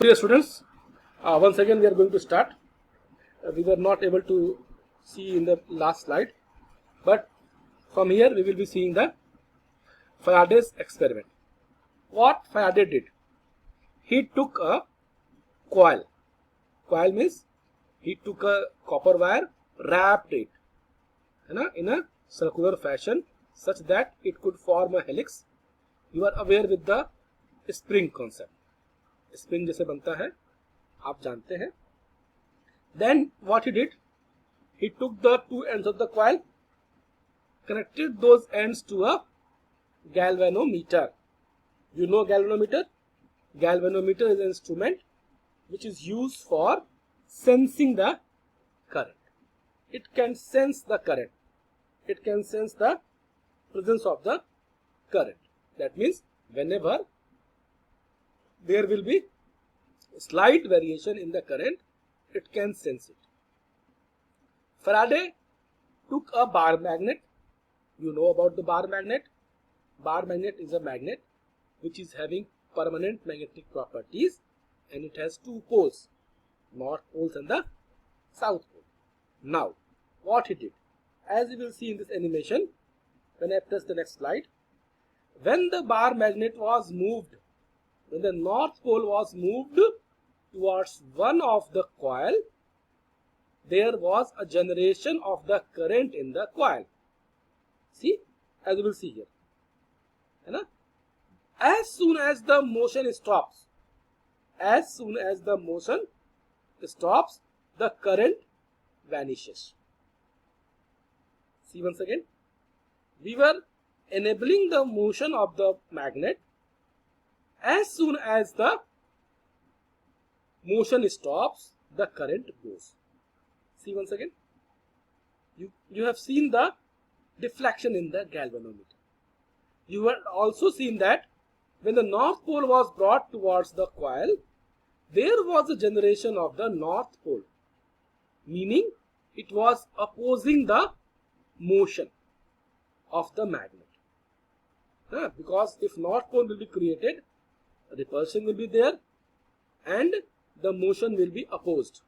Dear students, once again we are going to start. We were not able to see in the last slide, but from here we will be seeing the Faraday's experiment. What Faraday did, he took a coil. Coil means he took a copper wire, wrapped it in a circular fashion such that it could form a helix. You are aware with the spring concept. Spring जैसे बनता है आप जानते हैं. Then what he did, he took the two ends of the coil, connected those ends to a galvanometer. You know galvanometer? Galvanometer is an instrument which is used for sensing the current. It can sense the current. It can sense the presence of the current. That means whenever there will be slight variation in the current, it can sense it. Faraday took a bar magnet. You know about the bar magnet. Bar magnet is a magnet which is having permanent magnetic properties, and it has two poles, north poles and the south pole. Now, what he did, as you will see in this animation, when I press the next slide, when the bar magnet was moved, when the north pole was moved towards one of the coil, there was a generation of the current in the coil. See, as you will see here. As soon as the motion stops, the current vanishes. See once again, we were enabling the motion of the magnet. As soon as the motion stops, the current goes. See once again, you have seen the deflection in the galvanometer. You have also seen that when the north pole was brought towards the coil, there was a generation of the north pole, meaning it was opposing the motion of the magnet. Because if north pole will be created, repulsion will be there and the motion will be opposed.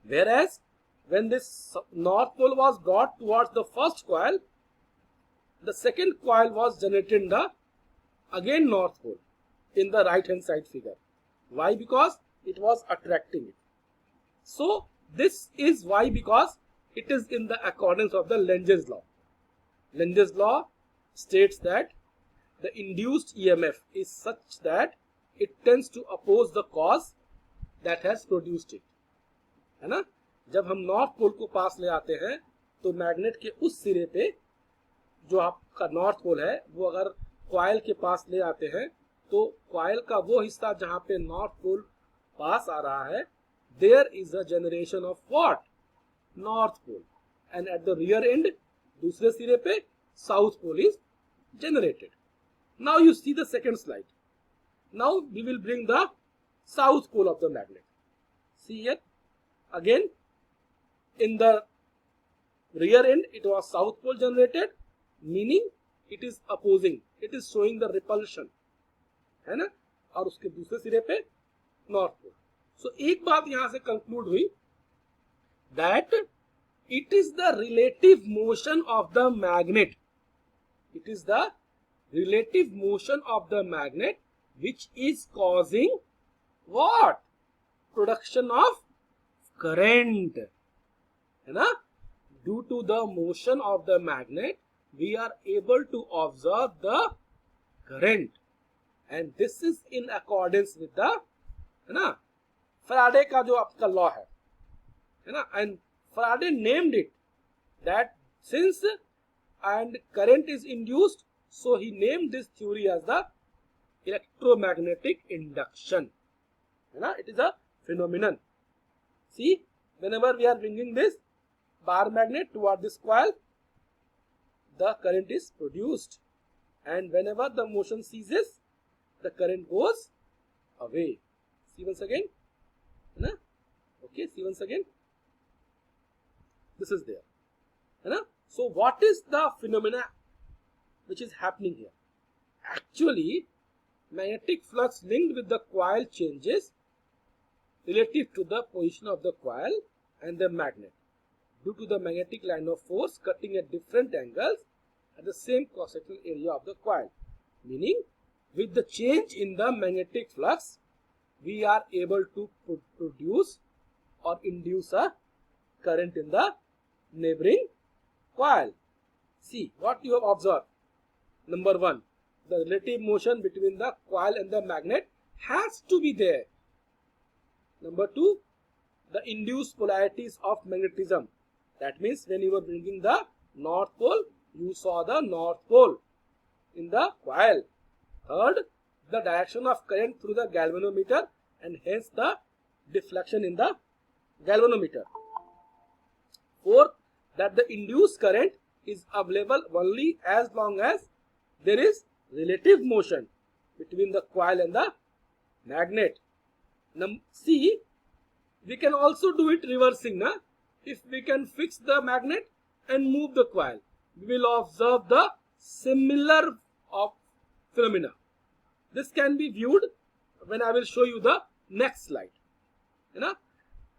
Whereas when this north pole was brought towards the first coil, the second coil was generated in the again north pole in the right hand side figure. Why? Because it was attracting it. So this is why, because it is in the accordance of the Lenge's law. Lenge's law states that the induced EMF is such that it tends to oppose the cause that has produced it. है ना? जब हम north pole को पास ले आते हैं तो magnet के उस सिरे पे जो आपका नॉर्थ पोल है वो अगर कॉइल के पास ले आते हैं तो कॉइल का वो हिस्सा जहां पे नॉर्थ पोल पास आ रहा है, there is a generation of what? North pole. And at the rear end, दूसरे सिरे पे south pole is generated. Now you see the second slide. Now we will bring the south pole of the magnet. See here, again in the rear end it was south pole generated, meaning it is opposing, it is showing the repulsion, है ना? और उसके दूसरे सिरे पे north pole. सो एक बात यहां से कंक्लूड हुई, that it is the relative motion of the magnet. It is the relative motion of the magnet which is causing what? Production of current. है ना? Due to the motion of the magnet, we are able to observe the current, and this is in accordance with the, है ना, Faraday का जो आपका law है ना, and Faraday named it that since and current is induced, so he named this theory as the electromagnetic induction. है ना? It is a phenomenon. See, whenever we are bringing this bar magnet toward this coil, the current is produced, and whenever the motion ceases, the current goes away. See once again, है ना? Okay, see once again. This is there, है ना? So what is the phenomena which is happening here? Actually, magnetic flux linked with the coil changes relative to the position of the coil and the magnet due to the magnetic line of force cutting at different angles at the same cross-sectional area of the coil. Meaning, with the change in the magnetic flux, we are able to produce or induce a current in the neighboring coil. See what you have observed. Number 1, the relative motion between the coil and the magnet has to be there. Number 2, the induced polarities of magnetism. That means when you were bringing the north pole, you saw the north pole in the coil. Third, the direction of current through the galvanometer and hence the deflection in the galvanometer. Fourth, that the induced current is available only as long as there is relative motion between the coil and the magnet. C, we can also do it reversing. If we can fix the magnet and move the coil, we will observe the similar phenomena. This can be viewed when I will show you the next slide.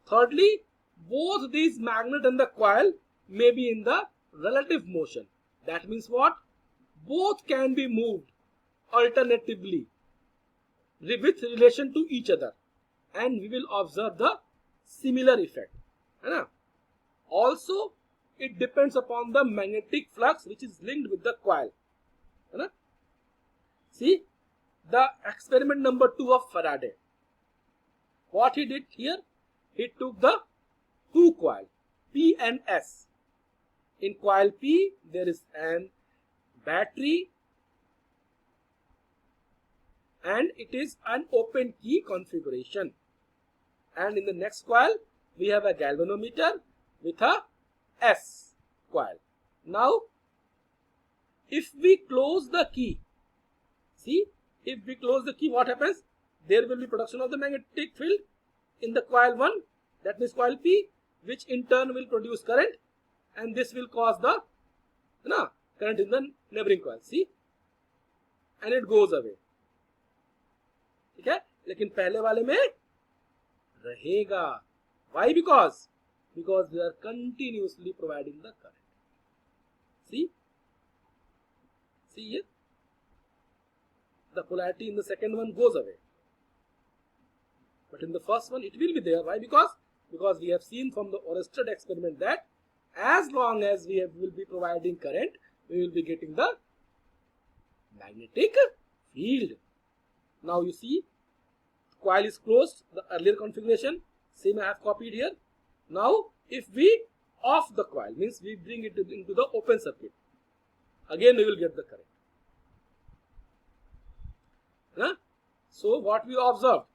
Thirdly, both these magnet and the coil may be in the relative motion. That means what? Both can be moved alternatively with relation to each other, and we will observe the similar effect. Also, it depends upon the magnetic flux which is linked with the coil. See the experiment number 2 of Faraday. What he did here, he took the two coil P and S. In coil P there is an battery and it is an open key configuration, and in the next coil we have a galvanometer with a S coil. Now if we close the key, see, if we close the key, what happens? There will be production of the magnetic field in the coil 1, that means coil P, which in turn will produce current, and this will cause the current in the neighboring coil. See, and it goes away. ठीक है, लेकिन पहले वाले में रहेगा. Why? Because we are continuously providing the current. See here, the polarity in the second one goes away, but in the first one it will be there. Why? Because we have seen from the Oersted experiment that as long as we will be providing current, we will be getting the magnetic field. Now you see, coil is closed, the earlier configuration, same I have copied here. Now if we off the coil, means we bring it into the open circuit, again we will get the current. So what we observed,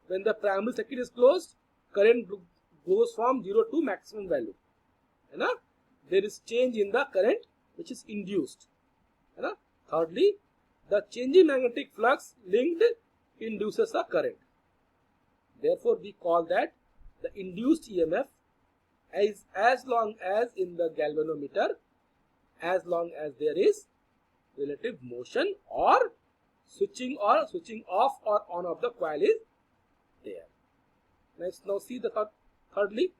when the primary circuit is closed, current goes from 0 to maximum value. There is change in the current which is induced. Thirdly, the changing magnetic flux linked induces a current. Therefore, we call that the induced EMF is as long as in the galvanometer, as long as there is relative motion or switching off or on of the coil is there. Let's now see the thirdly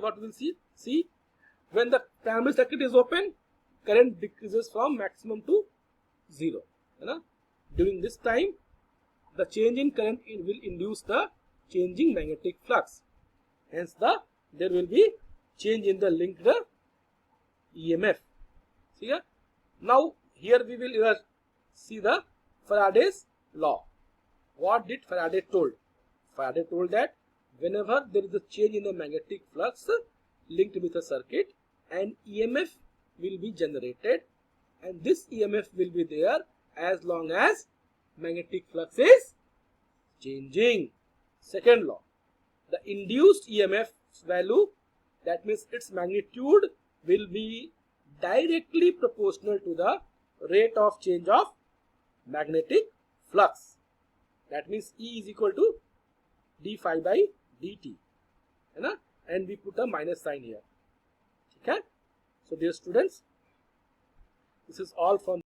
what we will see. See, when the primary circuit is open, current decreases from maximum to 0. During this time, the change in current will induce the changing magnetic flux. Hence, there will be change in the linked EMF. See here? Now, here we will see the Faraday's law. What did Faraday told? Faraday told that whenever there is a change in the magnetic flux linked with a circuit, an EMF will be generated, and this EMF will be there as long as magnetic flux is changing. Second law, the induced EMF's value, that means its magnitude, will be directly proportional to the rate of change of magnetic flux. That means E is equal to d phi by dt, and we put a minus sign here. Okay. So dear students, this is all from